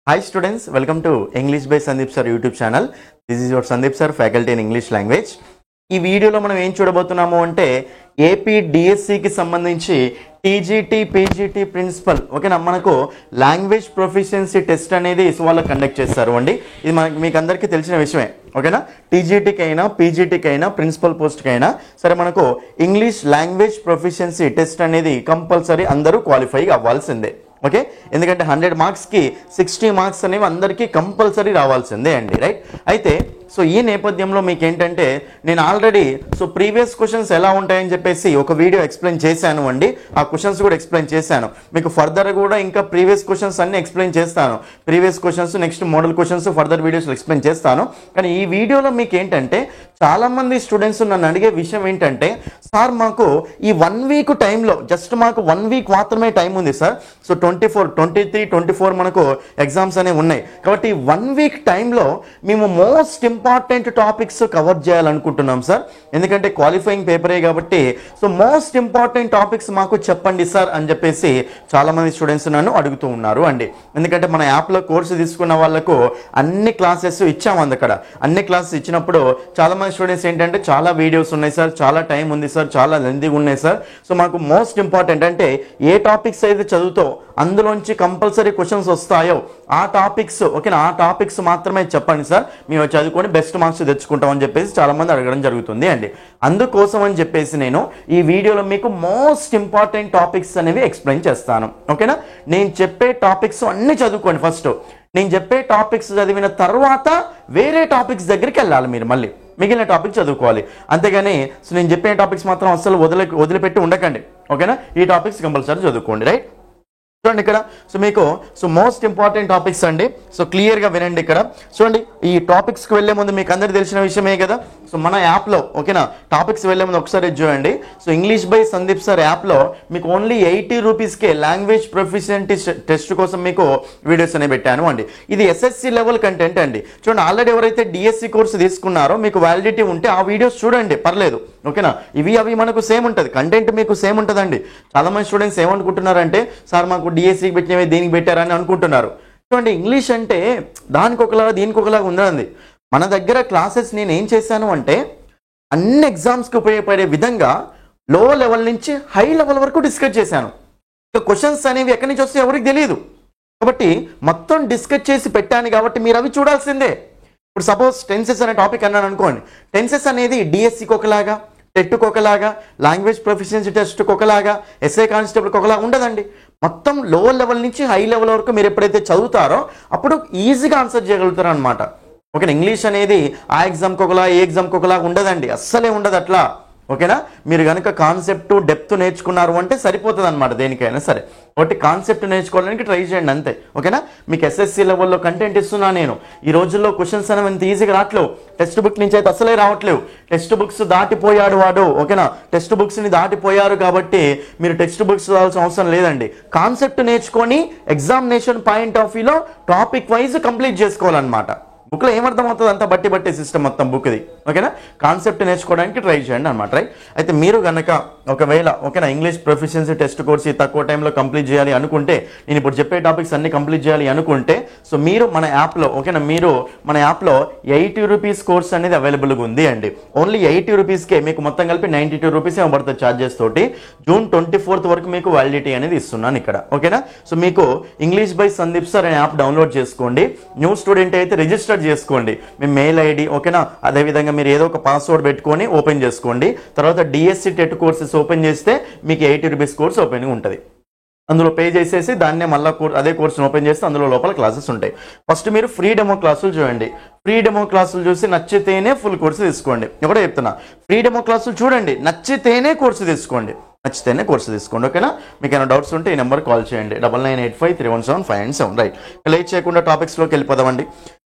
Hi students, welcome to English by Sandeep Sir YouTube channel. This is your Sandeep Sir, faculty in English language. ఈ వీడియోలో మనం ఏం చూడబోతున్నాము అంటే AP డిఎస్సికి సంబంధించి టీజీటీ పీజీటీ ప్రిన్సిపల్ ఓకేనా మనకు లాంగ్వేజ్ ప్రొఫిషియన్సీ టెస్ట్ అనేది వాళ్ళు కండక్ట్ చేస్తారు అండి. ఇది మీకు అందరికీ తెలిసిన విషయమే ఓకేనా. టీజీటీకి అయినా పీజీటీకి అయినా ప్రిన్సిపల్ పోస్ట్కి అయినా సరే మనకు ఇంగ్లీష్ లాంగ్వేజ్ ప్రొఫిషియన్సీ టెస్ట్ అనేది కంపల్సరీ అందరూ క్వాలిఫై అవ్వాల్సిందే ఓకే. ఎందుకంటే 100 మార్క్స్కి 60 మార్క్స్ అనేవి అందరికీ కంపల్సరీ రావాల్సిందే అండి రైట్. అయితే సో ఈ నేపథ్యంలో మీకు ఏంటంటే నేను ఆల్రెడీ ప్రీవియస్ క్వశ్చన్స్ ఎలా ఉంటాయని చెప్పేసి ఒక వీడియో ఎక్స్ప్లెయిన్ చేశాను అండి. ఆ క్వశ్చన్స్ కూడా ఎక్స్ప్లెయిన్ చేశాను. మీకు ఫర్దర్ కూడా ఇంకా ప్రీవియస్ క్వశ్చన్స్ అన్ని ఎక్స్ప్లెయిన్ చేస్తాను. Previous questions next model questions further వీడియోస్లో ఎక్స్ప్లెయిన్ చేస్తాను. కానీ ఈ వీడియోలో మీకు ఏంటంటే చాలామంది స్టూడెంట్స్ నన్ను అడిగే విషయం ఏంటంటే సార్ మాకు ఈ 1 వీక్ టైంలో జస్ట్ మాకు 1 వీక్ మాత్రమే టైం ఉంది సార్. సో 23, 24 మనకు ఎగ్జామ్స్ అనేవి ఉన్నాయి. కాబట్టి 1 వీక్ టైంలో మేము మోస్ట్ ఇంపార్టెంట్ టాపిక్స్ కవర్ చేయాలనుకుంటున్నాం సార్. ఎందుకంటే క్వాలిఫైయింగ్ పేపరే కాబట్టి సో మోస్ట్ ఇంపార్టెంట్ టాపిక్స్ మాకు చెప్పండి సార్ అని చెప్పేసి చాలామంది స్టూడెంట్స్ నన్ను అడుగుతూ ఉన్నారు అండి. ఎందుకంటే మన యాప్లో కోర్సు తీసుకున్న వాళ్ళకు అన్ని క్లాసెస్ ఇచ్చాము అక్కడ. అన్ని క్లాసెస్ ఇచ్చినప్పుడు చాలామంది స్టూడెంట్స్ ఏంటంటే చాలా వీడియోస్ ఉన్నాయి సార్, చాలా టైం ఉంది సార్, చాలా లెంతీగా ఉన్నాయి సార్. సో మాకు మోస్ట్ ఇంపార్టెంట్ అంటే ఏ టాపిక్స్ అయితే చదువుతో అందులోంచి కంపల్సరీ క్వశ్చన్స్ వస్తాయో ఆ టాపిక్స్ ఓకేనా, ఆ టాపిక్స్ మాత్రమే చెప్పండి సార్, మేము చదువుకొని బెస్ట్ మార్క్స్ తెచ్చుకుంటాం అని చెప్పేసి చాలామంది అడగడం జరుగుతుంది అండి. అందుకోసం అని చెప్పేసి నేను ఈ వీడియోలో మీకు మోస్ట్ ఇంపార్టెంట్ టాపిక్స్ అనేవి ఎక్స్ప్లెయిన్ చేస్తాను ఓకేనా. నేను చెప్పే టాపిక్స్ అన్నీ చదువుకోండి. ఫస్ట్ నేను చెప్పే టాపిక్స్ చదివిన తర్వాత వేరే టాపిక్స్ దగ్గరికి వెళ్ళాలి మీరు, మళ్ళీ మిగిలిన టాపిక్ చదువుకోవాలి. అంతేగాని సో నేను చెప్పే టాపిక్స్ మాత్రం అస్సలు వదిలిపెట్టి ఉండకండి ఓకేనా. ఈ టాపిక్స్ కంపల్సరీ చదువుకోండి రైట్. చూడండి ఇక్కడ సో మీకు మోస్ట్ ఇంపార్టెంట్ టాపిక్స్ అండి. సో క్లియర్గా వినండి ఇక్కడ. చూడండి ఈ టాపిక్స్కి వెళ్ళే ముందు మీకు అందరికీ తెలిసిన విషయమే కదా. సో మన యాప్లో ఓకేనా టాపిక్స్ వెళ్ళే ముందు ఒకసారి చూడండి. So English by Sandeep sir యాప్లో మీకు ఓన్లీ 80 రూపీస్కే లాంగ్వేజ్ ప్రొఫిషియన్సీ టెస్ట్ కోసం మీకు వీడియోస్ అనేవి పెట్టాను అండి. ఇది ఎస్ఎస్సి లెవెల్ కంటెంట్ అండి. చూడండి ఆల్రెడీ ఎవరైతే డిఎస్సి కోర్సు తీసుకున్నారో మీకు వ్యాలిడిటీ ఉంటే ఆ వీడియోస్ చూడండి పర్లేదు ఓకేనా. అవి మనకు సేమ్ ఉంటుంది, కంటెంట్ మీకు సేమ్ ఉంటుందండి. చాలామంది స్టూడెంట్స్ ఏమనుకుంటున్నారంటే సార్ మాకు డిఎస్సికి పెట్టినవి దీనికి పెట్టారని అనుకుంటున్నారు. చూడండి ఇంగ్లీష్ అంటే దానికి ఒకలాగా దీనికి ఒకలాగా ఉందండి. మన దగ్గర క్లాసెస్ నేను ఏం చేశాను అంటే అన్ని ఎగ్జామ్స్కి ఉపయోగపడే విధంగా లో లెవెల్ నుంచి హై లెవెల్ వరకు డిస్కస్ చేశాను. ఇక క్వశ్చన్స్ అనేవి ఎక్కడి నుంచి వస్తే ఎవరికి తెలియదు కాబట్టి మొత్తం డిస్కస్ చేసి పెట్టాను కాబట్టి మీరు అవి చూడాల్సిందే. ఇప్పుడు సపోజ్ టెన్సెస్ అనే టాపిక్ అన్నాను అనుకోండి. టెన్సెస్ అనేది డిఎస్సికి ఒకలాగా, టెట్కి ఒకలాగా, లాంగ్వేజ్ ప్రొఫిషియన్సీ టెస్ట్కి ఒకలాగా, ఎస్ఏ కానిస్టేబుల్కి ఒకలాగా ఉండదండి. మొత్తం లో లెవెల్ నుంచి హై లెవెల్ వరకు మీరు ఎప్పుడైతే చదువుతారో అప్పుడు ఈజీగా ఆన్సర్ చేయగలుగుతారు అనమాట ఓకేనా. ఇంగ్లీష్ అనేది ఆ ఎగ్జామ్కి ఒకలా ఏ ఎగ్జామ్కి ఒకలాగా ఉండదండి, అస్సలే ఉండదు అట్లా ఓకేనా. మీరు కనుక కాన్సెప్ట్ డెప్త్ నేర్చుకున్నారు అంటే సరిపోతుంది అనమాట దేనికైనా సరే. ఒకటి కాన్సెప్ట్ నేర్చుకోవడానికి ట్రై చేయండి అంతే ఓకేనా. మీకు ఎస్ఎస్సి లెవెల్లో కంటెంట్ ఇస్తున్నా నేను. ఈ రోజుల్లో క్వశ్చన్స్ అనేవి ఇంత ఈజీగా రావట్లేవు, టెక్స్ట్ బుక్ నుంచి అయితే అసలే రావట్లేవు. టెక్స్ట్ బుక్స్ దాటిపోయాడు వాడు ఓకేనా. టెక్స్ట్ బుక్స్ని దాటిపోయారు కాబట్టి మీరు టెక్స్ట్ బుక్స్ చదవాల్సిన అవసరం లేదండి. కాన్సెప్ట్ నేర్చుకొని ఎగ్జామినేషన్ పాయింట్ ఆఫ్ వ్యూలో టాపిక్ వైజ్ కంప్లీట్ చేసుకోవాలన్నమాట. బుక్లో ఏమర్థమవుతుంది అంతా బట్టి సిస్టమ్ మొత్తం బుక్ది ఓకేనా. కాన్సెప్ట్ నేర్చుకోవడానికి ట్రై చేయండి అనమాట రైట్. అయితే మీరు కనుక ఒకవేళ ఓకేనా ఇంగ్లీష్ ప్రొఫిషియన్సీ టెస్ట్ కోర్స్ తక్కువ టైంలో కంప్లీట్ చేయాలి అనుకుంటే, నేను ఇప్పుడు చెప్పే టాపిక్స్ అన్ని కంప్లీట్ చేయాలి అనుకుంటే సో మీరు మన యాప్లో ఓకేనా మీరు మన యాప్లో 80 రూపీస్ కోర్స్ అనేది అవైలబుల్గా ఉంది అండి. ఓన్లీ 80 రూపీస్కే మీకు మొత్తం కలిపి 92 రూపీస్ ఏమో పడుతుంది ఛార్జెస్ తోటి. జూన్ 24th వరకు మీకు వ్యాలిడిటీ అనేది ఇస్తున్నాను ఇక్కడ ఓకేనా. సో మీకు ఇంగ్లీష్ బై సందీప్ సార్ అనే యాప్ డౌన్లోడ్ చేసుకోండి. న్యూ స్టూడెంట్ అయితే రిజిస్టర్ చేసుకోండి మీ మెయిల్ ఐడి ఓకేనా. అదేవిధంగా మీరు ఏదో ఒక పాస్వర్డ్ పెట్టుకొని ఓపెన్ చేసుకోండి. తర్వాత డిఎస్సి టెట్ కోర్సెస్ ఓపెన్ చేస్తే మీకు 80 రూపీస్ కోర్స్ ఓపెన్ ఉంటుంది. అందులో పే చేసేసి దాన్నే మళ్ళీ అదే కోర్సును ఓపెన్ చేస్తే అందులో లోపల క్లాసెస్ ఉంటాయి. ఫస్ట్ మీరు ఫ్రీ డెమో క్లాసులు చూడండి. ఫ్రీ డెమో క్లాసులు చూసి నచ్చితేనే ఫుల్ కోర్సు తీసుకోండి. ఒకటే చెప్తున్నా, ఫ్రీ డెమో క్లాసులు చూడండి, నచ్చితేనే కోర్సు తీసుకోండి ఓకేనా. మీకు ఏమైనా డౌట్స్ ఉంటే ఈ నెంబర్ కాల్ చేయండి 9985317597 రైట్. లేట్ చేయకుండా టాపిక్స్లోకి వెళ్ళిపోదామండి.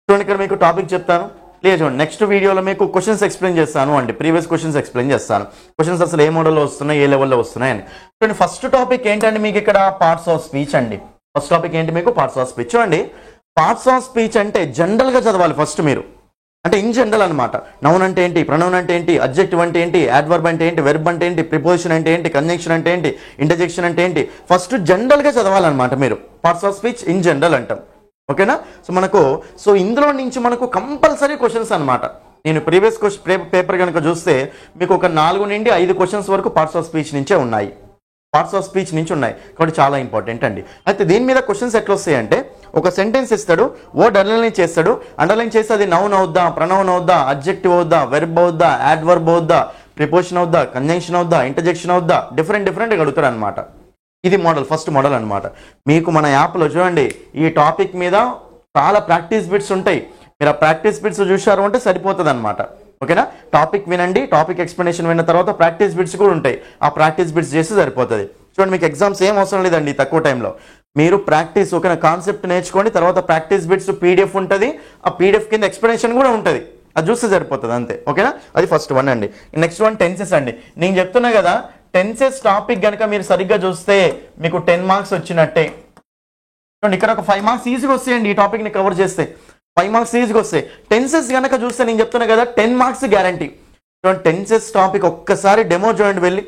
చూడండి ఇక్కడ మీకు టాపిక్ చెప్తాను క్లియర్ చూడండి. నెక్స్ట్ వీడియోలో మీకు క్వశ్చన్స్ ఎక్స్ప్లెయిన్ చేస్తాను అండి. ప్రీవియస్ క్వశ్చన్స్ ఎక్స్ప్లెయిన్ చేస్తాను. క్వశ్చన్స్ అసలు ఏ మోడల్లో వస్తున్నాయి, ఏ లెవెల్లో వస్తున్నాయి అని. చూడండి ఫస్ట్ టాపిక్ ఏంటంటే మీకు ఇక్కడ పార్ట్స్ ఆఫ్ స్పీచ్ అండి. ఫస్ట్ టాపిక్ ఏంటి మీకు పార్ట్స్ ఆఫ్ స్పీచ్. చూడండి పార్ట్స్ ఆఫ్ స్పీచ్ అంటే జనరల్గా చదవాలి ఫస్ట్ మీరు. అంటే ఇన్ జనరల్ అనమాట. నౌన్ అంటే ఏంటి, ప్రొనౌన్ అంటే ఏంటి, అడ్జెక్టివ్ అంటే ఏంటి, యాడ్వర్బ్ అంటే ఏంటి, వెర్బ్ అంటే ఏంటి, ప్రిపోజిషన్ అంటే ఏంటి, కంజంక్షన్ అంటే ఏంటి, ఇంటర్జెక్షన్ అంటే ఏంటి, ఫస్ట్ జనరల్గా చదవాలన్నమాట మీరు. Parts of speech in general అంటాం ఓకేనా. సో ఇందులో నుంచి మనకు కంపల్సరీ క్వశ్చన్స్ అనమాట. నేను ప్రీవియస్ పేపర్ కనుక చూస్తే మీకు ఒక 4 నుండి 5 క్వశ్చన్స్ వరకు పార్ట్స్ ఆఫ్ స్పీచ్ నుంచే ఉన్నాయి, కాబట్టి చాలా ఇంపార్టెంట్ అండి. అయితే దీని మీద క్వశ్చన్స్ ఎట్లా వస్తాయంటే, ఒక సెంటెన్స్ ఇస్తాడు, వర్డ్ అండర్లైన్ చేస్తాడు, అండర్లైన్ చేస్తే అది నౌన్ అవుద్దా, ప్రొనౌన్ అవుద్దా, అడ్జెక్టివ్ అవుద్దా, వెర్బ్ అవుద్దా, యాడ్వర్బ్ అవుద్దా, ప్రిపోజిషన్ అవుద్దా, కంజంక్షన్ అవుద్దా, ఇంటర్జెక్షన్ అవుద్దా, డిఫరెంట్ అడుగుతాడు అనమాట. ఇది ఫస్ట్ మోడల్ అనమాట. మీకు మన యాప్లో చూడండి ఈ టాపిక్ మీద చాలా ప్రాక్టీస్ బిట్స్ ఉంటాయి. మీరు ఆ ప్రాక్టీస్ బిట్స్ చూశారు అంటే సరిపోతుంది అనమాట. ఓకేనా. టాపిక్ వినండి, టాపిక్ ఎక్స్ప్లెనేషన్ విన్న తర్వాత ప్రాక్టీస్ బిట్స్ కూడా ఉంటాయి. ఆ ప్రాక్టీస్ బిట్స్ చేస్తే సరిపోతుంది. చూడండి మీకు ఎగ్జామ్స్ ఏం అవసరం లేదండి తక్కువ టైంలో. మీరు ప్రాక్టీస్ ఓకేనా కాన్సెప్ట్ నేర్చుకోండి, తర్వాత ప్రాక్టీస్ బిట్స్ పీడిఎఫ్ ఉంటుంది, ఆ పీడిఎఫ్ కింద ఎక్స్ప్లెనేషన్ కూడా ఉంటుంది, అది చూస్తే సరిపోతుంది అంతే. ఓకేనా. అది ఫస్ట్ వన్ అండి. నెక్స్ట్ వన్ టెన్సెస్ అండి. నేను చెప్తున్నా కదా, టెన్సెస్ టాపిక్ కనుక మీరు సరిగ్గా చూస్తే మీకు 10 మార్క్స్ వచ్చినట్టే. చూడండి ఇక్కడ ఒక 5 మార్క్స్ ఈజీగా వస్తాయండి ఈ టాపిక్ని కవర్ చేస్తే, 5 మార్క్స్ ఈజీగా వస్తాయి. టెన్సెస్ కనుక చూస్తే నేను చెప్తున్నా కదా 10 మార్క్స్ గ్యారంటీ. చూడండి టెన్సెస్ టాపిక్ ఒక్కసారి డెమో చూడండి, వెళ్ళి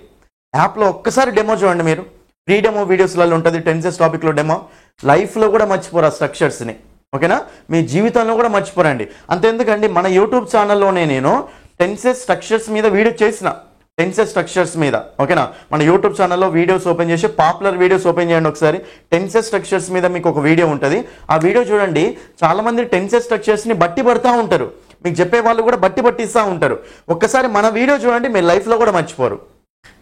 యాప్లో ఒక్కసారి డెమో చూడండి. మీరు ఫ్రీ డెమో వీడియోస్లలో ఉంటుంది టెన్సెస్ టాపిక్లో డెమో. లైఫ్లో కూడా మర్చిపోరు ఆ స్ట్రక్చర్స్ని. ఓకేనా. మీ జీవితంలో కూడా మర్చిపోరండి. అంతెందుకండి మన యూట్యూబ్ ఛానల్లోనే నేను టెన్సెస్ స్ట్రక్చర్స్ మీద వీడియో చేసిన, టెన్సెస్ స్ట్రక్చర్స్ మీద. ఓకేనా. మన యూట్యూబ్ ఛానల్లో వీడియోస్ ఓపెన్ చేసి పాపులర్ వీడియోస్ ఓపెన్ చేయండి ఒకసారి. టెన్సెస్ స్ట్రక్చర్స్ మీద మీకు ఒక వీడియో ఉంటుంది, ఆ వీడియో చూడండి. చాలా మంది టెన్సెస్ స్ట్రక్చర్స్ని బట్టి పడతా ఉంటారు, మీకు చెప్పే వాళ్ళు కూడా బట్టి పట్టిస్తూ ఉంటారు. ఒక్కసారి మన వీడియో చూడండి, మీ లైఫ్లో కూడా మర్చిపోరు.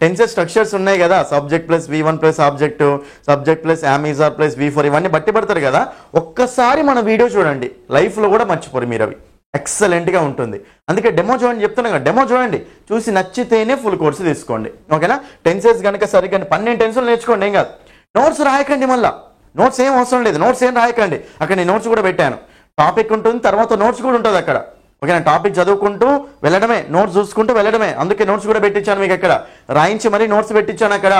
టెన్సెస్ స్ట్రక్చర్స్ ఉన్నాయి కదా, subject plus V1 plus object, subject plus am is are plus V4, ఇవన్నీ బట్టి పడతారు కదా. ఒక్కసారి మన వీడియో చూడండి, లైఫ్లో కూడా మర్చిపోరు మీరు. అవి ఎక్సలెంట్గా ఉంటుంది. అందుకే డెమో చూడండి చెప్తున్నా కదా, డెమో చూడండి, చూసి నచ్చితేనే ఫుల్ కోర్సు తీసుకోండి. ఓకేనా. టెన్సెస్ కనుక సరిగ్గా 12 టెన్సులు నేర్చుకోండి, ఏం కాదు. నోట్స్ రాయకండి, మళ్ళీ నోట్స్ ఏం అవసరం లేదు, నోట్స్ ఏం రాయకండి. అక్కడ నేను నోట్స్ కూడా పెట్టాను, టాపిక్ ఉంటుంది, తర్వాత నోట్స్ కూడా ఉంటుంది అక్కడ. ఓకేనా. టాపిక్ చదువుకుంటూ వెళ్ళడమే, నోట్స్ చూసుకుంటూ వెళ్ళడమే. అందుకే నోట్స్ కూడా పెట్టించాను మీకు అక్కడ, రాయించి మరీ నోట్స్ పెట్టించాను అక్కడ.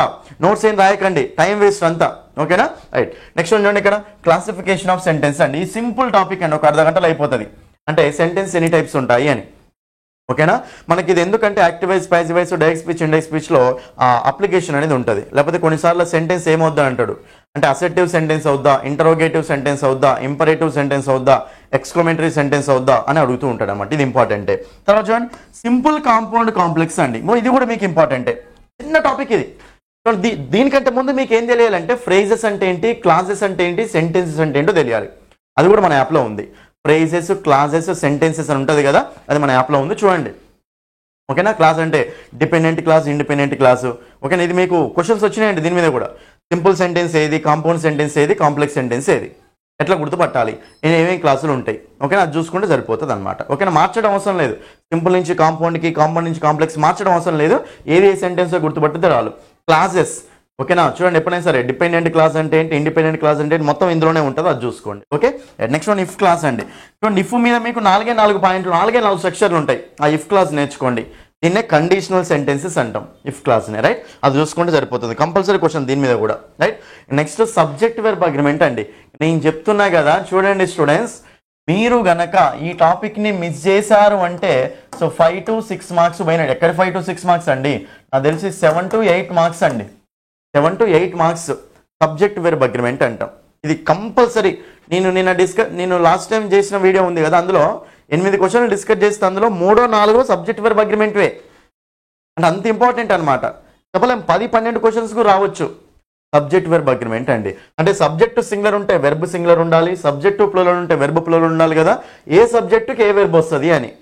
నోట్స్ ఏం రాయకండి, టైం వేస్ట్ అంతా. ఓకేనా. రైట్. నెక్స్ట్ చూడండి ఇక్కడ క్లాసిఫికేషన్ ఆఫ్ సెంటెన్స్ అండి. ఈ సింపుల్ టాపిక్ అండి, ఒక అర్ధ గంటలో అయిపోతుంది. అంటే సెంటెన్స్ ఎన్ని టైప్స్ ఉంటాయి అని. ఓకేనా. మనకి ఇది ఎందుకంటే active voice, passive voice, direct speech, indirect స్పీచ్లో అప్లికేషన్ అనేది ఉంటుంది. లేకపోతే కొన్నిసార్లు సెంటెన్స్ ఏమవుద్దా అంటాడు, అంటే అసెర్టివ్ సెంటెన్స్ అవుద్దా, ఇంటరోగేటివ్ సెంటెన్స్ అవుద్దా, ఇంపరేటివ్ సెంటెన్స్ అవుద్దా, ఎక్స్క్లమేటరీ సెంటెన్స్ అవుద్దా అని అడుగుతూ ఉంటాడు అన్నమాట. ఇది ఇంపార్టెంటే. తర్వాత చూడండి సింపుల్, కాంపౌండ్, కాంప్లెక్స్ అండి. ఇది కూడా మీకు ఇంపార్టెంటే, చిన్న టాపిక్ ఇది. దీనికంటే ముందు మీకు ఏం తెలియాలంటే ఫ్రేజెస్ అంటే ఏంటి, క్లాజెస్ అంటే ఏంటి, సెంటెన్సెస్ అంటే ఏంటో తెలియాలి. అది కూడా మన యాప్లో ఉంది. ఫ్రేజెస్, క్లాజెస్, సెంటెన్సెస్ అని ఉంటుంది కదా, అది మన యాప్లో ఉంది చూడండి. ఓకేనా. క్లాస్ అంటే డిపెండెంట్ క్లాస్, ఇండిపెండెంట్ క్లాసు. ఓకేనా. ఇది మీకు క్వశ్చన్స్ వచ్చినాయండి దీని మీద కూడా. సింపుల్ సెంటెన్స్ ఏది, కాంపౌండ్ సెంటెన్స్ ఏది, కాంప్లెక్స్ సెంటెన్స్ ఏది, ఎట్లా గుర్తుపట్టాలి, ఏమేమి క్లాసులు ఉంటాయి. ఓకేనా. అది చూసుకుంటే సరిపోతుంది అనమాట. ఓకేనా. మార్చడం అవసరం లేదు, సింపుల్ నుంచి కాంపౌండ్కి, కాంపౌండ్ నుంచి కాంప్లెక్స్ మార్చడం అవసరం లేదు. ఏది ఏ సెంటెన్స్ గుర్తుపట్టితే రాలు. క్లాసెస్ ఓకేనా. చూడండి ఎప్పుడైనా సరే డిపెండెంట్ క్లాస్ అంటే ఏంటి, ఇండిపెండెంట్ క్లాస్ అంటే ఏంటి, మొత్తం ఇందులోనే ఉంటుంది, అది చూసుకోండి. Okay. Next one if clause అండి. చూడండి ఇఫ్ మీద మీకు 4 పాయింట్లు, 4 స్ట్రక్చర్లు ఉంటాయి. ఆ ఇఫ్ క్లాస్ నేర్చుకోండి. దీన్నే కండిషనల్ సెంటెన్సెస్ అంటాం, ఇఫ్ క్లాస్ని. రైట్. అది చూసుకుంటే సరిపోతుంది. కంపల్సరీ క్వశ్చన్ దీని మీద కూడా. Right. Next subject verb agreement అండి. నేను చెప్తున్నా కదా చూడండి స్టూడెంట్స్, మీరు గనక ఈ టాపిక్ని మిస్ చేశారు అంటే సో 5 to 6 మార్క్స్ పోయినాడు. ఎక్కడ 5 to 6 మార్క్స్ అండి, నాకు తెలిసి 7 to 8 మార్క్స్ అండి. 7 to 8 marks subject verb agreement అంటాం. ఇది కంపల్సరీ. నేను లాస్ట్ టైం చేసిన వీడియో ఉంది కదా, అందులో 8 క్వశ్చన్లు డిస్కస్ చేస్తే అందులో 3 or 4 సబ్జెక్ట్ వెర్బ్ అగ్రిమెంట్వే. అంటే అంత ఇంపార్టెంట్ అనమాట. చెప్పలేం 10-12 క్వశ్చన్స్ కూడా రావచ్చు. సబ్జెక్ట్ వెర్బ్ అగ్రిమెంట్ అండి. అంటే సబ్జెక్టు సింగులర్ ఉంటే వెర్బ్ సింగులర్ ఉండాలి, సబ్జెక్టు ప్లూరల్ ఉంటే వెర్బ్ ప్లూరల్ ఉండాలి కదా, ఏ సబ్జెక్టుకి ఏ వెర్బ్ వస్తుంది అని.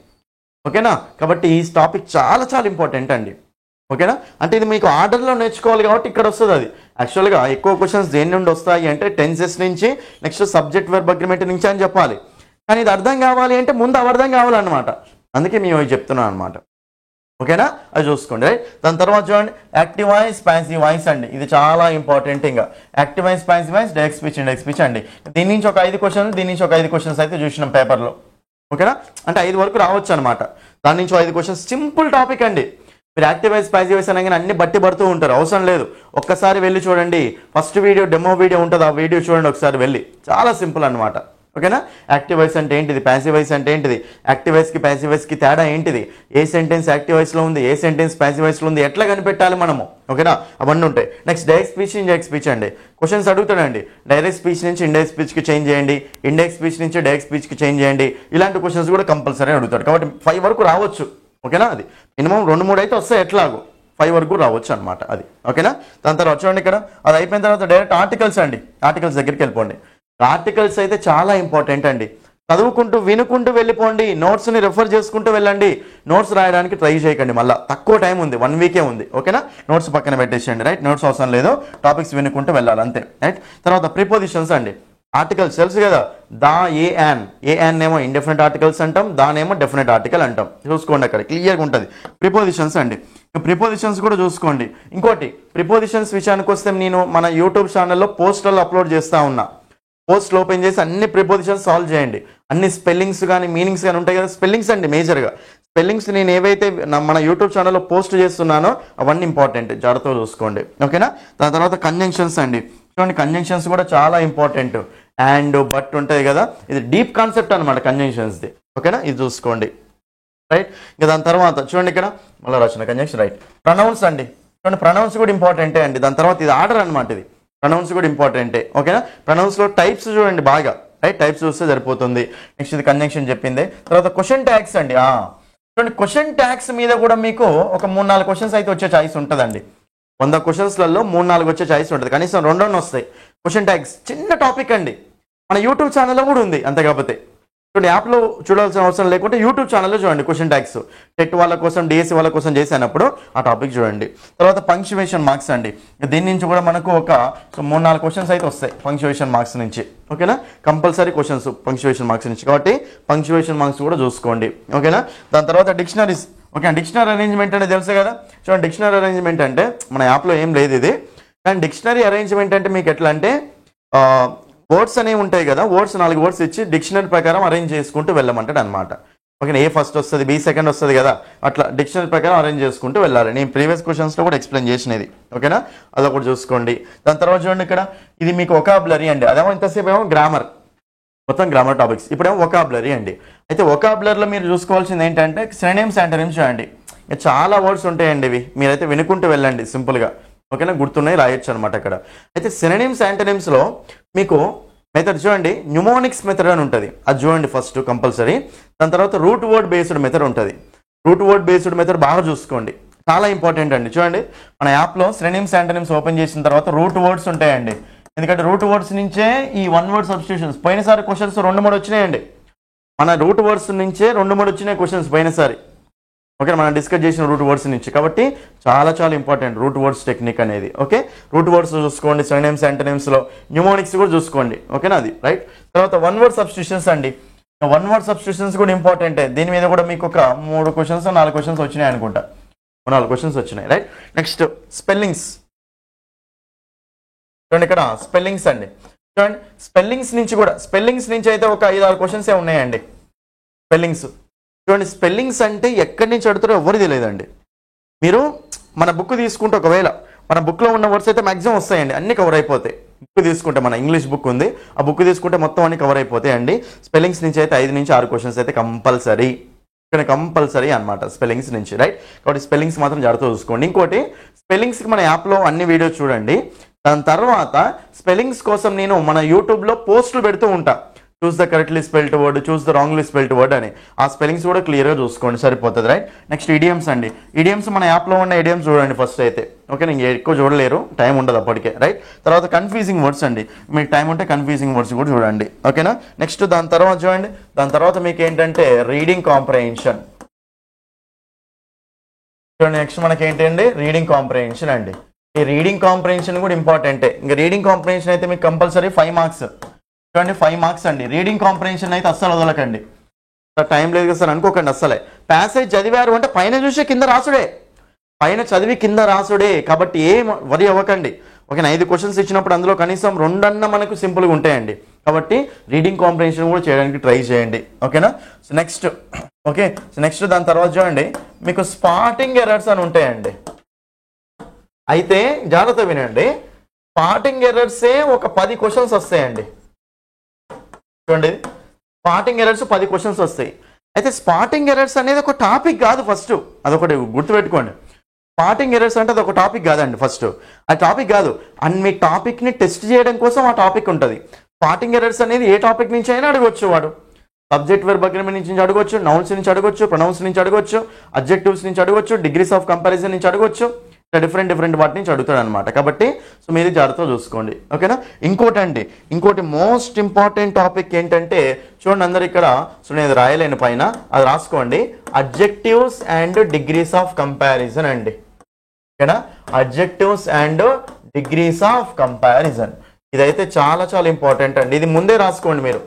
ఓకేనా. కాబట్టి ఈ టాపిక్ చాలా చాలా ఇంపార్టెంట్ అండి. ఓకేనా. అంటే ఇది మీకు ఆర్డర్లో నేర్చుకోవాలి కాబట్టి ఇక్కడ వస్తుంది. అది యాక్చువల్గా ఎక్కువ క్వశ్చన్స్ దేని నుండి వస్తాయి అంటే టెన్సెస్ నుంచి, నెక్స్ట్ సబ్జెక్ట్ వెర్బ్ అగ్రిమెంట్ నుంచి అని చెప్పాలి. కానీ ఇది అర్థం కావాలి అంటే ముందు అర్థం కావాలన్నమాట. అందుకే మేము చెప్తున్నాం అనమాట. ఓకేనా. అది చూసుకోండి. రైట్. దాని తర్వాత చూడండి యాక్టివ్ వాయిస్, ప్యాసివ్ వాయిస్ అండి. ఇది చాలా ఇంపార్టెంట్. ఇంకా active voice, passive voice, direct speech, indirect speech అండి. దీని నుంచి ఒక 5 క్వశ్చన్స్, దీని నుంచి ఒక 5 క్వశ్చన్స్ అయితే చూసినాం పేపర్లో. ఓకేనా. అంటే 5 వరకు రావచ్చు అనమాట. దాని నుంచి 5 క్వశ్చన్స్. సింపుల్ టాపిక్ అండి. మీరు యాక్టివ్ వాయిస్, ప్యాసివ్ వాయిస్ అనగానే అన్ని బట్టి పడుతూ ఉంటారు, అవసరం లేదు. ఒక్కసారి వెళ్ళి చూడండి, ఫస్ట్ వీడియో డెమో వీడియో ఉంటుంది, ఆ వీడియో చూడండి ఒకసారి వెళ్ళి. చాలా సింపుల్ అనమాట. ఓకేనా. యాక్టివ్ వాయిస్ అంటే ఏంటిది, ప్యాసివ్ వాయిస్ అంటే ఏంటిది, యాక్టివ్ వాయిస్కి ప్యాసివ్ వాయిస్కి తేడా ఏంటిది, ఏ సెంటెన్స్ యాక్టివ్ వాయిస్లో ఉంది, ఏ సెంటెన్స్ ప్యాసివ్ వాయిస్లో ఉంది, ఎట్లా కనిపెట్టాలి మనము. ఓకేనా, అవన్నీ ఉంటాయి. Next direct speech, indirect speech అండి. క్వశ్చన్స్ అడుగుతాడండి, డైరెక్ట్ స్పీచ్ నుంచి ఇండైరెక్ట్ స్పీచ్కి చేంజ్ చేయండి, ఇండైరెక్ట్ స్పీచ్ నుంచి డైరెక్ట్ స్పీచ్కి చేంజ్ చేయండి. ఇలాంటి క్వశ్చన్స్ కూడా కంపల్సరీ అడుగుతాడు. కాబట్టి 5 వరకు రావచ్చు. ఓకేనా, అది మినిమం 2-3 అయితే వస్తాయి, ఎట్లాగో 5 వరకు రావచ్చు అనమాట అది. ఓకేనా, దాని తర్వాత చూడండి ఇక్కడ అది అయిపోయిన తర్వాత డైరెక్ట్ ఆర్టికల్స్ అండి. ఆర్టికల్స్ దగ్గరికి వెళ్ళిపోండి. ఆర్టికల్స్ అయితే చాలా ఇంపార్టెంట్ అండి. చదువుకుంటూ వినుకుంటూ వెళ్ళిపోండి, నోట్స్ని రెఫర్ చేసుకుంటూ వెళ్ళండి. నోట్స్ రాయడానికి ట్రై చేయకండి, మళ్ళీ తక్కువ టైం ఉంది, 1 వీకే ఉంది. ఓకేనా, నోట్స్ పక్కన పెట్టేసేయండి. రైట్, నోట్స్ అవసరం లేదు, టాపిక్స్ వినుకుంటూ వెళ్ళాలి అంతే. రైట్, తర్వాత ప్రిపోజిషన్స్ అండి. ఆర్టికల్స్ తెలుసు కదా, దా, ఏ యాన్ ఏమో ఇండెఫినెట్ ఆర్టికల్స్ అంటాం, దానేమో డెఫినెట్ ఆర్టికల్ అంటాం. చూసుకోండి అక్కడ క్లియర్గా ఉంటుంది. ప్రిపోజిషన్స్ అండి, ప్రిపోజిషన్స్ కూడా చూసుకోండి. ఇంకోటి ప్రిపోజిషన్స్ విషయానికి వస్తే నేను మన యూట్యూబ్ ఛానల్లో పోస్టర్లు అప్లోడ్ చేస్తూ ఉన్నా. పోస్ట్ ఓపెన్ చేసి అన్ని ప్రిపోజిషన్స్ సాల్వ్ చేయండి. అన్ని స్పెల్లింగ్స్ కానీ మీనింగ్స్ కానీ ఉంటాయి కదా, స్పెల్లింగ్స్ అండి మేజర్గా. స్పెల్లింగ్స్ నేను ఏవైతే మన యూట్యూబ్ ఛానల్లో పోస్ట్ చేస్తున్నానో అవన్నీ ఇంపార్టెంట్, జాగ్రత్తగా చూసుకోండి. ఓకేనా, దాని తర్వాత కంజంక్షన్స్ అండి. చూడండి కంజంక్షన్స్ కూడా చాలా ఇంపార్టెంట్. అండ్ బట్ ఉంటాయి కదా, ఇది డీప్ కాన్సెప్ట్ అనమాట కంజంక్షన్స్ది. ఓకేనా, ఇది చూసుకోండి. రైట్, ఇంకా దాని తర్వాత చూడండి ఇక్కడ మళ్ళీ రాసిన కంజంక్షన్. రైట్, ప్రొనౌన్స్ అండి. చూడండి ప్రొనౌన్స్ కూడా ఇంపార్టెంటే అండి. దాని తర్వాత ఇది ఆర్డర్ అనమాట, ఇది ప్రొనౌన్స్ కూడా ఇంపార్టెంటే. ఓకేనా, ప్రొనౌన్స్లో టైప్స్ చూడండి బాగా. రైట్, టైప్స్ చూస్తే సరిపోతుంది. నెక్స్ట్ ఇది కంజంక్షన్ చెప్పింది. తర్వాత క్వశ్చన్ ట్యాగ్స్ అండి. చూడండి క్వశ్చన్ ట్యాగ్స్ మీద కూడా మీకు ఒక 3-4 క్వశ్చన్స్ అయితే వచ్చే ఛాయిస్ ఉంటుందండి. 100 క్వశ్చన్స్లలో 3-4 వచ్చే ఛాయిస్ ఉంటుంది, కనీసం 2 వస్తాయి. క్వశ్చన్ ట్యాగ్స్ చిన్న టాపిక్ అండి, మన యూట్యూబ్ ఛానల్లో కూడా ఉంది. అంతే కాకపోతే చూడండి, యాప్లో చూడాల్సిన అవసరం లేకుంటే యూట్యూబ్ ఛానల్లో చూడండి క్వశ్చన్ ట్యాగ్స్. టెట్ వాళ్ళ కోసం, డిఎస్సి వాళ్ళ కోసం చేసినప్పుడు ఆ టాపిక్ చూడండి. తర్వాత పంక్చువేషన్ మార్క్స్ అండి. దీని నుంచి కూడా మనకు ఒక 3-4 క్వశ్చన్స్ అయితే వస్తాయి పంక్చువేషన్ మార్క్స్ నుంచి. ఓకేనా, కంపల్సరీ క్వశ్చన్స్ పంక్చువేషన్ మార్క్స్ నుంచి, కాబట్టి పంక్చువేషన్ మార్క్స్ కూడా చూసుకోండి. ఓకేనా, దాని తర్వాత డిక్షనరీస్. ఓకే, డిక్షనరీ అరేంజ్మెంట్ అంటే తెలుసు కదా. చూడండి డిక్షనరీ అరేంజ్మెంట్ అంటే మన యాప్లో ఏం లేదు ఇది, కానీ డిక్షనరీ అరేంజ్మెంట్ అంటే మీకు ఎట్లా అంటే వర్డ్స్ అనేవి ఉంటాయి కదా, వర్డ్స్ 4 వర్డ్స్ ఇచ్చి డిక్షనరీ ప్రకారం అరేంజ్ చేసుకుంటూ వెళ్ళమంటాడు అనమాట. ఓకేనా, ఏ ఫస్ట్ వస్తుంది, బి సెకండ్ వస్తుంది కదా, అట్లా డిక్షనరీ ప్రకారం అరేంజ్ చేసుకుంటూ వెళ్ళాలి. నేను ప్రీవియస్ క్వశ్చన్స్లో కూడా ఎక్స్ప్లెయిన్ చేసినది. ఓకేనా, అదొకటి చూసుకోండి. దాని తర్వాత చూడండి ఇక్కడ ఇది మీకు వొకాబులరీ అండి. అదేమో ఇంతసేపు ఏమో గ్రామర్, మొత్తం గ్రామర్ టాపిక్స్. ఇప్పుడేమో వొకాబులరీ అండి. అయితే వొకాబులరీలో మీరు చూసుకోవాల్సింది ఏంటంటే సినోనిమ్స్, యాంటోనిమ్స్ చూడండి. చాలా వర్డ్స్ ఉంటాయండి, ఇవి మీరైతే వినుకుంటూ వెళ్ళండి సింపుల్గా. ఓకేనా, గుర్తున్నాయి రాయొచ్చు అనమాట అక్కడ. అయితే సినోనిమ్స్, యాంటోనిమ్స్లో మీకు మెథడ్ చూడండి, న్యూమోనిక్స్ మెథడ్ అని ఉంటుంది, అది చూడండి ఫస్ట్ కంపల్సరీ. దాని తర్వాత రూట్ వర్డ్ బేస్డ్ మెథడ్ ఉంటుంది. రూట్ వర్డ్ బేస్డ్ మెథడ్ బాగా చూసుకోండి, చాలా ఇంపార్టెంట్ అండి. చూడండి మన యాప్లో సినోనిమ్స్, యాంటోనిమ్స్ ఓపెన్ చేసిన తర్వాత రూట్ వర్డ్స్ ఉంటాయండి. ఎందుకంటే రూట్ వర్డ్స్ నుంచే ఈ 1 వర్డ్ సబ్స్టిట్యూషన్స్. పోయినసారి క్వశ్చన్స్ 2-3 వచ్చినాయండి. మన రూట్ వర్డ్స్ నుంచే 2-3 వచ్చినాయి క్వశ్చన్స్ పోయినసారి. ఓకే, మనం డిస్కస్ చేసిన రూట్ వర్డ్స్ నుంచి, కాబట్టి చాలా చాలా ఇంపార్టెంట్ రూట్ వర్డ్స్ టెక్నిక్ అనేది. ఓకే, రూట్ వర్డ్స్ చూసుకోండి, సినోనిమ్స్, యాంటోనిమ్స్లో న్యూమోనిక్స్ కూడా చూసుకోండి. ఓకేనా, అది రైట్. తర్వాత 1 వర్డ్ సబ్స్టిట్యూషన్స్ అండి. 1 వర్డ్ సబ్స్టిట్యూషన్స్ కూడా ఇంపార్టెంటే. దీని మీద కూడా మీకు ఒక 3 క్వశ్చన్స్ 4 క్వశ్చన్స్ వచ్చినాయి అనుకుంటా, 4 క్వశ్చన్స్ వచ్చినాయి. Right, next spellings. చూడండి ఇక్కడ స్పెల్లింగ్స్ అండి. చూడండి స్పెల్లింగ్స్ నుంచి కూడా, స్పెల్లింగ్స్ నుంచి అయితే ఒక 5-6 క్వశ్చన్స్ ఉన్నాయండి. స్పెల్లింగ్స్ చూడండి, స్పెల్లింగ్స్ అంటే ఎక్కడి నుంచి అడుగుతారో ఎవరు తెలియదండి. మీరు మన బుక్ తీసుకుంటే ఒకవేళ మన బుక్లో ఉన్న వర్డ్స్ అయితే మ్యాక్సిమం వస్తాయండి, అన్ని కవర్ అయిపోతాయి. బుక్ తీసుకుంటే మన ఇంగ్లీష్ బుక్ ఉంది, ఆ బుక్ తీసుకుంటే మొత్తం అన్ని కవర్ అయిపోతాయి అండి. స్పెల్లింగ్స్ నుంచి అయితే 5-6 క్వశ్చన్స్ అయితే కంపల్సరీ, ఇక్కడ కంపల్సరీ అనమాట స్పెల్లింగ్స్ నుంచి. రైట్, కాబట్టి స్పెల్లింగ్స్ మాత్రం జాగ్రత్తగా చూసుకోండి. ఇంకోటి స్పెల్లింగ్స్కి మన యాప్లో అన్ని వీడియోస్ చూడండి. దాని తర్వాత స్పెల్లింగ్స్ కోసం నేను మన యూట్యూబ్లో పోస్టులు పెడుతూ ఉంటా. Choose the correctly spelled word, choose the wrongly spelled word అని. ఆ స్పెల్లింగ్స్ కూడా క్లియర్గా చూసుకోండి, సరిపోతుంది. రైట్, నెక్స్ట్ ఇడియమ్స్ అండి. ఇడియమ్స్ మన యాప్లో ఉన్న ఇడియమ్స్ చూడండి ఫస్ట్ అయితే. ఓకే, నేను ఎక్కువ చూడలేరు, టైం ఉండదు అప్పటికే. రైట్, తర్వాత కన్ఫ్యూజింగ్ వర్డ్స్ అండి. మీకు టైం ఉంటే కన్ఫ్యూజింగ్ వర్డ్స్ కూడా చూడండి. ఓకేనా, నెక్స్ట్ దాని తర్వాత చూడండి, దాని తర్వాత మీకు ఏంటంటే రీడింగ్ కాంప్రహెన్షన్. చూడండి నెక్స్ట్ మనకి ఏంటండి రీడింగ్ కాంప్రహెన్షన్ అండి. ఈ రీడింగ్ కాంప్రహెన్షన్ కూడా ఇంపార్టెంటే. ఇంకా రీడింగ్ కాంప్రహెన్షన్ అయితే మీకు కంపల్సరీ 5 మార్క్స్. చూడండి 5 మార్క్స్ అండి. రీడింగ్ కాంప్రహెన్షన్ అయితే అస్సలు వదలకండి, టైం లేదు కదా సార్ అనుకోకండి అస్సలే. ప్యాసేజ్ చదివారు అంటే పైన చూసే కింద రాసుడే, పైన చదివి కింద రాసుడే, కాబట్టి ఏం వరి అవ్వకండి. ఓకే, 5 క్వశ్చన్స్ ఇచ్చినప్పుడు అందులో కనీసం 2 మనకు సింపుల్గా ఉంటాయండి. కాబట్టి రీడింగ్ కాంప్రహెన్షన్ కూడా చేయడానికి ట్రై చేయండి. ఓకేనా, so next okay, so next దాని తర్వాత చూడండి మీకు స్పాటింగ్ ఎర్రర్స్ అని ఉంటాయండి. అయితే జాగ్రత్త వినండి, స్పాటింగ్ ఎర్రర్సే ఒక 10 క్వశ్చన్స్ వస్తాయండి. చూడండి, స్పాటింగ్ ఎర్రర్స్ 10 క్వశ్చన్స్ వస్తాయి. అయితే స్పాటింగ్ ఎర్రర్స్ అనేది ఒక టాపిక్ కాదు. ఫస్ట్ అదొకటి గుర్తుపెట్టుకోండి. స్పాటింగ్ ఎర్రర్స్ అంటే అదొక టాపిక్ కాదండి. ఫస్ట్ ఆ టాపిక్ కాదు, అండ్ మీ టాపిక్ని టెస్ట్ చేయడం కోసం ఆ టాపిక్ ఉంటుంది. స్పాటింగ్ ఎర్రర్స్ అనేది ఏ టాపిక్ నుంచి అయినా అడగొచ్చు. వాడు సబ్జెక్ట్ వెర్బ్ అగ్రిమెంట్ నుంచి అడగొచ్చు, నౌన్స్ నుంచి అడగొచ్చు, ప్రొనౌన్స్ నుంచి అడగొచ్చు, అడ్జెక్టివ్స్ నుంచి అడగొచ్చు, డిగ్రీస్ ఆఫ్ కంపారిజన్ నుంచి అడగొచ్చు, డిఫరెంట్ వాటి నుంచి అడుగుతాడు అనమాట. కాబట్టి సో మీరు జాగ్రత్తగా చూసుకోండి, ఓకేనా. ఇంకోటి మోస్ట్ ఇంపార్టెంట్ టాపిక్ ఏంటంటే చూడండి అందరు ఇక్కడ. సో నేను రాయలేని పైన అది రాసుకోండి. Adjectives and degrees of comparison అండి, ఓకేనా. Adjectives and degrees of comparison ఇదైతే చాలా ఇంపార్టెంట్ అండి. ఇది ముందే రాసుకోండి మీరు,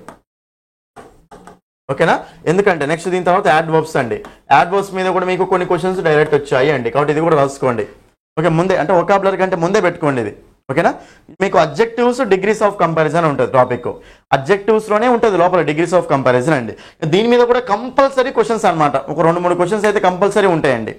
ఓకేనా. ఎందుకంటే నెక్స్ట్ దీని తర్వాత యాడ్వర్బ్స్ అండి. యాడ్వర్బ్స్ మీద కూడా మీకు కొన్ని క్వశ్చన్స్ డైరెక్ట్ వచ్చాయి అండి. కాబట్టి ఇది కూడా రాసుకోండి, ఓకే. ముందే అంటే వొకాబులరీ కంటే ముందే పెట్టుకోండి ఇది, ఓకేనా. మీకు అడ్జెక్టివ్స్ డిగ్రీస్ ఆఫ్ కంపారిజన్ ఉంటుంది టాపిక్. అడ్జెక్టివ్స్లోనే ఉంటుంది లోపల డిగ్రీస్ ఆఫ్ కంపారిజన్ అండి. దీని మీద కూడా కంపల్సరీ క్వశ్చన్స్ అనమాట. ఒక 2-3 క్వశ్చన్స్ అయితే కంపల్సరీ ఉంటాయండి.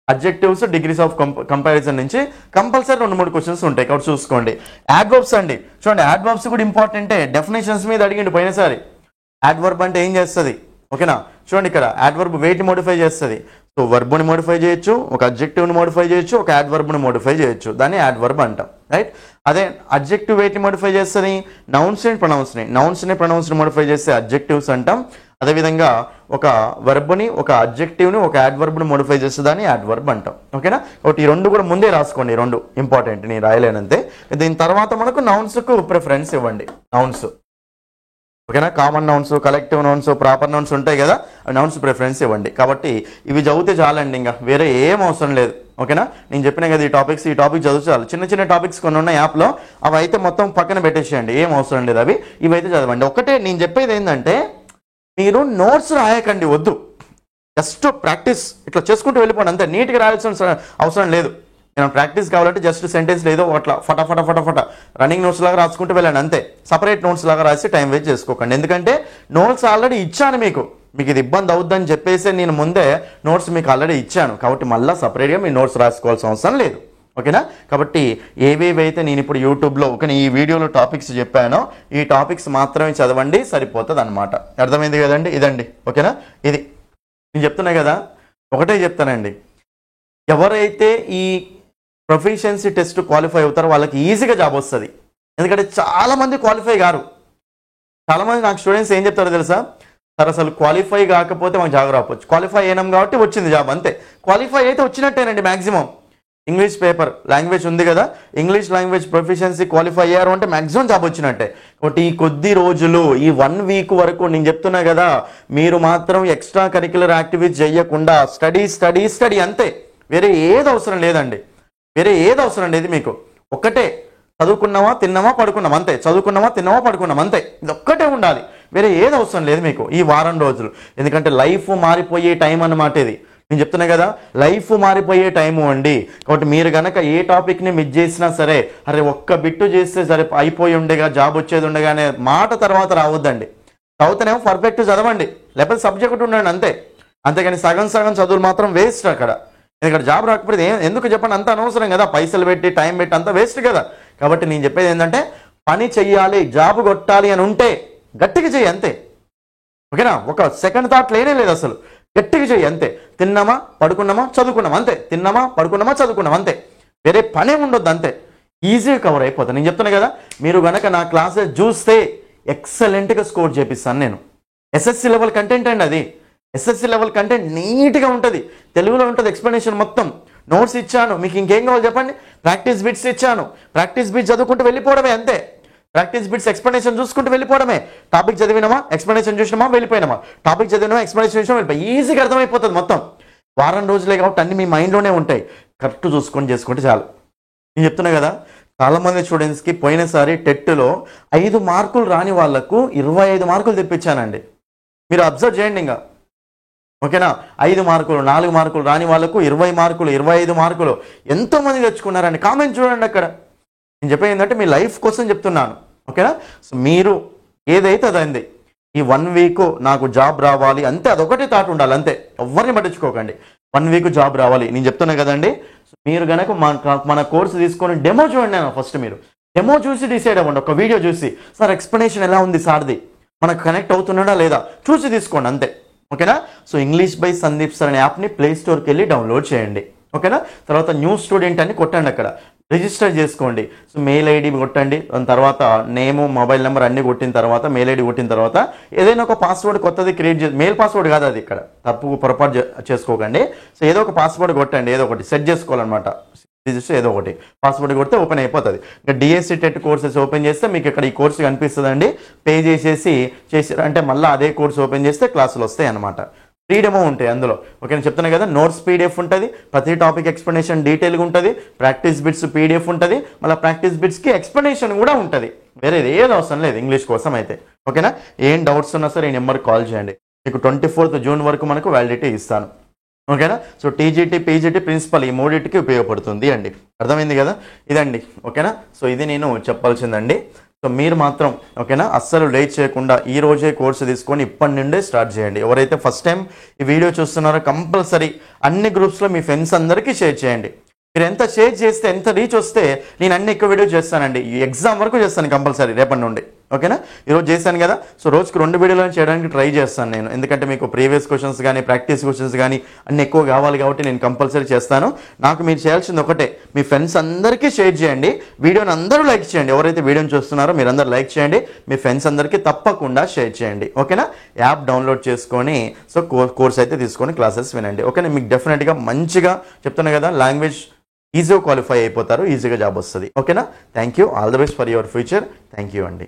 అడ్జెక్టివ్స్ డిగ్రీస్ ఆఫ్ కంపారిజన్ నుంచి కంపల్సరీ 2-3 క్వశ్చన్స్ ఉంటాయి. కాబట్టి చూసుకోండి. యాడ్వర్బ్స్ అండి, చూడండి యాడ్వర్బ్స్ కూడా ఇంపార్టెంటే. డెఫినేషన్స్ మీద అడిగిండు పోయినసారి. యాడ్వర్బ్ అంటే ఏం చేస్తుంది, ఓకేనా. చూడండి ఇక్కడ యాడ్వర్బ్ వెయిట్ మోడిఫై చేస్తుంది. సో వర్బ్ని మోడిఫై చేయొచ్చు, ఒక అడ్జెక్టివ్ని మోడిఫై చేయొచ్చు, ఒక యాడ్వర్బ్ని మోడిఫై చేయొచ్చు. దాన్ని యాడ్వర్బ్ అంటాం, రైట్. అదే అడ్జెక్టివ్ వెయిట్ మోడిఫై చేస్తుంది, నౌన్స్ అండ్ ప్రొనౌన్స్ని మోడిఫై చేస్తే అడ్జెక్టివ్స్ అంటాం. అదేవిధంగా ఒక వర్బ్ని, ఒక అడ్జెక్టివ్ని, ఒక యాడ్వర్బ్ని మోడిఫై చేస్తే దాన్ని యాడ్వర్బ్ అంటాం, ఓకేనా. కాబట్టి ఈ 2 కూడా ముందే రాసుకోండి. ఈ 2 ఇంపార్టెంట్, నేను రాయలేనంతే. దీని తర్వాత మనకు నౌన్స్కు ప్రిఫరెన్స్ ఇవ్వండి. నౌన్స్, ఓకేనా. Common nouns, collective nouns, proper nouns ఉంటాయి కదా, నౌన్స్ ప్రిఫరెన్స్ ఇవ్వండి. కాబట్టి ఇవి చదివితే చాలండి, ఇంకా వేరే ఏం అవసరం లేదు, ఓకేనా. నేను చెప్పినా కదా ఈ టాపిక్ చదివితే చాలు. చిన్న టాపిక్స్ కొన్ని ఉన్నాయి యాప్లో, అవి అయితే మొత్తం పక్కన పెట్టేసేయండి, ఏం అవసరం లేదు. ఇవైతే చదవండి. ఒకటే నేను చెప్పేది ఏంటంటే మీరు నోట్స్ రాయకండి, వద్దు. జస్ట్ ప్రాక్టీస్ ఇట్లా చేసుకుంటూ వెళ్ళిపోండి అంతే. నీట్గా రాయాల్సిన అవసరం లేదు. నేను ప్రాక్టీస్ కావాలంటే జస్ట్ సెంటెన్స్ లేదో అట్లా ఫటాఫట రన్నింగ్ నోట్స్ లాగా రాసుకుంటూ వెళ్ళండి అంతే. సపరేట్ నోట్స్ లాగా రాసి టైం వేస్ట్ చేసుకోకండి. ఎందుకంటే నోట్స్ ఆల్రెడీ ఇచ్చాను మీకు ఇది ఇబ్బంది అవుద్దని చెప్పేసి నేను ముందే నోట్స్ మీకు ఆల్రెడీ ఇచ్చాను. కాబట్టి మళ్ళీ సపరేట్గా మీ నోట్స్ రాసుకోవాల్సిన అవసరం లేదు, ఓకేనా. కాబట్టి ఏవేవైతే నేను ఇప్పుడు యూట్యూబ్లో ఈ వీడియోలో టాపిక్స్ చెప్పానో ఈ టాపిక్స్ మాత్రమే చదవండి, సరిపోతుంది అనమాట. అర్థమైంది కదండి. ఇదండి, ఓకేనా. ఇది నేను చెప్తున్నా కదా, ఒకటే చెప్తానండి. ఎవరైతే ఈ ప్రొఫిషియన్సీ టెస్ట్ క్వాలిఫై అవుతారో వాళ్ళకి ఈజీగా జాబ్ వస్తుంది. ఎందుకంటే చాలామంది క్వాలిఫై గారు. చాలామంది నాకు స్టూడెంట్స్ ఏం చెప్తారో తెలుసా, సార్ అసలు క్వాలిఫై కాకపోతే మాకు జాబ్ రావచ్చు, క్వాలిఫై అయినాం కాబట్టి వచ్చింది జాబ్ అంతే. క్వాలిఫై అయితే వచ్చినట్టేనండి మ్యాక్సిమం. ఇంగ్లీష్ పేపర్ లాంగ్వేజ్ ఉంది కదా, ఇంగ్లీష్ లాంగ్వేజ్ ప్రొఫిషియన్సీ క్వాలిఫై అయ్యారు అంటే మ్యాక్సిమం జాబ్ వచ్చినట్టే. కాబట్టి ఈ కొద్ది రోజులు, ఈ 1 వీక్ వరకు నేను చెప్తున్నా కదా, మీరు మాత్రం ఎక్స్ట్రా కరిక్యులర్ యాక్టివిటీస్ చేయకుండా స్టడీ అంతే. వేరే ఏది అవసరం లేదండి, వేరే ఏది అవసరం లేదు మీకు. ఒక్కటే చదువుకున్నావా, తిన్నావా, పడుకున్నాం అంతే. చదువుకున్నావా, తిన్నావా, పడుకున్నాం అంతే. ఇది ఒక్కటే ఉండాలి, వేరే ఏది అవసరం లేదు మీకు ఈ వారం రోజులు. ఎందుకంటే లైఫ్ మారిపోయే టైం అన్నమాట ఇది. నేను చెప్తున్నా కదా, లైఫ్ మారిపోయే టైము అండి. కాబట్టి మీరు కనుక ఏ టాపిక్ని మిస్ చేసినా సరే, అరే ఒక్క బిట్టు చేస్తే సరే అయిపోయి ఉండేగా, జాబ్ వచ్చేది ఉండగా అనే మాట తర్వాత రావద్దండి. చదువుతానేమో పర్ఫెక్ట్ చదవండి, లేకపోతే సబ్జెక్ట్ ఉండండి అంతే. అంతేగాని సగం చదువులు మాత్రం వేస్ట్ అక్కడ. ఎందుకంటే జాబ్ రాకపోతే ఎందుకు చెప్పండి, అంత అనవసరం కదా. పైసలు పెట్టి టైం పెట్టి అంతా వేస్ట్ కదా. కాబట్టి నేను చెప్పేది ఏంటంటే పని చెయ్యాలి, జాబ్ కొట్టాలి అని ఉంటే గట్టిగా చెయ్యి అంతే, ఓకేనా. ఒక సెకండ్ థాట్ లేనే లేదు అసలు. గట్టిగా చెయ్యి అంతే. తిన్నామా, పడుకున్నామా, చదువుకున్నాం అంతే. తిన్నామా, పడుకున్నామా, చదువుకున్నాం అంతే. వేరే పనే ఉండొద్దు అంతే. ఈజీగా కవర్ అయిపోతుంది. నేను చెప్తున్నా కదా, మీరు కనుక నా క్లాసెస్ చూస్తే ఎక్సలెంట్గా స్కోర్ చేపిస్తాను నేను. ఎస్ఎస్సి లెవెల్ కంటెంట్ అండి అది. ఎస్ఎస్సి లెవెల్ కంటెంట్ నీట్గా ఉంటుంది, తెలుగులో ఉంటుంది, ఎక్స్ప్లెనేషన్ మొత్తం. నోట్స్ ఇచ్చాను, మీకు ఇంకేం కావాలి చెప్పండి. ప్రాక్టీస్ బిట్స్ ఇచ్చాను, ప్రాక్టీస్ బిట్స్ చదువుకుంటూ వెళ్ళిపోవడమే అంతే. ప్రాక్టీస్ బిట్స్ ఎక్స్ప్లెనేషన్ చూసుకుంటూ వెళ్ళిపోవడమే. టాపిక్ చదివినామా, ఎక్స్ప్లెనేషన్ చూసినామా, వెళ్ళిపోయినామా. టాపిక్ చదివినామా, ఎక్స్ప్లెనేషన్ చూసినా వెళ్ళిపోయి ఈజీగా అర్థమైపోతుంది మొత్తం. వారం రోజులే కాబట్టి అన్ని మీ మైండ్లోనే ఉంటాయి. కరెక్ట్ చూసుకొని చేసుకుంటే చాలు. నేను చెప్తున్నా కదా, చాలామంది స్టూడెంట్స్కి పోయినసారి టెట్లో 5 మార్కులు రాని వాళ్లకు 25 మార్కులు తెప్పించానండి. మీరు అబ్జర్వ్ చేయండి ఇంకా, ఓకేనా. 5 మార్కులు, 4 మార్కులు రాని వాళ్ళకు 20 మార్కులు, 25 మార్కులు ఎంతోమంది తెచ్చుకున్నారండి. కామెంట్ చూడండి అక్కడ. నేను చెప్పేది ఏంటంటే మీ లైఫ్ కోసం చెప్తున్నాను, ఓకేనా. సో మీరు ఏదైతే అదండి, ఈ 1 వీక్ నాకు జాబ్ రావాలి అంతే, అదొకటి థాట్ ఉండాలి అంతే. ఎవరిని పట్టించుకోకండి. 1 వీక్ జాబ్ రావాలి. నేను చెప్తున్నా కదండి, మీరు కనుక మన కోర్సు తీసుకొని డెమో చూడండి. నేను ఫస్ట్ మీరు డెమో చూసి డిసైడ్ అవ్వండి. ఒక వీడియో చూసి, సార్ ఎక్స్ప్లెనేషన్ ఎలా ఉంది సార్ది, మనకు కనెక్ట్ అవుతున్నాడా లేదా చూసి తీసుకోండి అంతే. ఓకేనా? So English by Sandeep sir అనే యాప్ని ప్లే స్టోర్కి వెళ్ళి డౌన్లోడ్ చేయండి. ఓకేనా? తర్వాత న్యూ స్టూడెంట్ అని కొట్టండి, అక్కడ రిజిస్టర్ చేసుకోండి. సో మెయిల్ ఐడి కొట్టండి, దాని తర్వాత నేము మొబైల్ నెంబర్ అన్ని కొట్టిన తర్వాత మెయిల్ ఐడి కొట్టిన తర్వాత ఏదైనా ఒక పాస్వర్డ్ కొత్తది క్రియేట్ చేసి, మెయిల్ పాస్వర్డ్ కాదు అది, ఇక్కడ పొరపాటు చేసుకోకండి. సో ఏదో ఒక పాస్వర్డ్ కొట్టండి, ఏదో ఒకటి సెట్ చేసుకోవాలన్నమాట. ఏదో ఒకటి పాస్వర్డ్ కొడితే ఓపెన్ అయిపోతుంది. ఇంకా డిఎస్సి టెట్ కోర్సెస్ ఓపెన్ చేస్తే మీకు ఇక్కడ ఈ కోర్సు కనిపిస్తుందండి. పే చేసేసి అంటే మళ్ళీ అదే కోర్స్ ఓపెన్ చేస్తే క్లాసులు వస్తాయి అన్నమాట. ఫ్రీ డెమో ఉంటాయి అందులో. ఓకే, నేను చెప్తున్నా కదా, నోట్స్ పీడిఎఫ్ ఉంటుంది, ప్రతి టాపిక్ ఎక్స్ప్లెనేషన్ డీటెయిల్గా ఉంటుంది, ప్రాక్టీస్ బిట్స్ పీడిఎఫ్ ఉంటుంది, మళ్ళీ ప్రాక్టీస్ బిట్స్కి ఎక్స్ప్లెనేషన్ కూడా ఉంటుంది. వేరేది ఏది అవసరం లేదు ఇంగ్లీష్ కోసం అయితే. ఓకేనా? ఏం డౌట్స్ ఉన్నా సరే ఈ నెంబర్కి కాల్ చేయండి. మీకు 24th జూన్ వరకు మనకు వ్యాలిడిటీ ఇస్తాను. ఓకేనా? సో టీజీటీ పీజీటీ ప్రిన్సిపల్ ఈ మూడింటికి ఉపయోగపడుతుంది అండి. అర్థమైంది కదా? ఇదండి. ఓకేనా? సో ఇది నేను చెప్పాల్సిందండి. సో మీరు మాత్రం ఓకేనా అస్సలు లేట్ చేయకుండా ఈ రోజే కోర్సు తీసుకొని ఇప్పటి నుండే స్టార్ట్ చేయండి. ఎవరైతే ఫస్ట్ టైం ఈ వీడియో చూస్తున్నారో కంపల్సరీ అన్ని గ్రూప్స్లో మీ ఫ్రెండ్స్ అందరికీ షేర్ చేయండి. మీరు ఎంత షేర్ చేస్తే, ఎంత రీచ్ వస్తే నేను అన్ని ఎక్కువ వీడియో చేస్తానండి. ఈ ఎగ్జామ్ వరకు చేస్తాను కంపల్సరీ రేపటి నుండి. ఓకేనా? ఈరోజు చేశాను కదా, సో రోజుకు 2 వీడియోలను చేయడానికి ట్రై చేస్తాను నేను. ఎందుకంటే మీకు ప్రీవియస్ క్వశ్చన్స్ కానీ ప్రాక్టీస్ క్వశ్చన్స్ కానీ అన్ని ఎక్కువ కావాలి కాబట్టి నేను కంపల్సరీ చేస్తాను. నాకు మీరు చేయాల్సింది ఒకటే, మీ ఫ్రెండ్స్ అందరికీ షేర్ చేయండి, వీడియోని అందరూ లైక్ చేయండి. ఎవరైతే వీడియోని చూస్తున్నారో మీరు అందరూ లైక్ చేయండి, మీ ఫ్రెండ్స్ అందరికీ తప్పకుండా షేర్ చేయండి. ఓకేనా? యాప్ డౌన్లోడ్ చేసుకొని సో కోర్స్ అయితే తీసుకొని క్లాసెస్ వినండి. ఓకేనా? మీకు డెఫినెట్గా మంచిగా చెప్తున్నా కదా, లాంగ్వేజ్ ఈజీగా క్వాలిఫై అయిపోతారు, ఈజీగా జాబ్ వస్తుంది. ఓకేనా? Thank you. All the best for your future. Thank you అండి.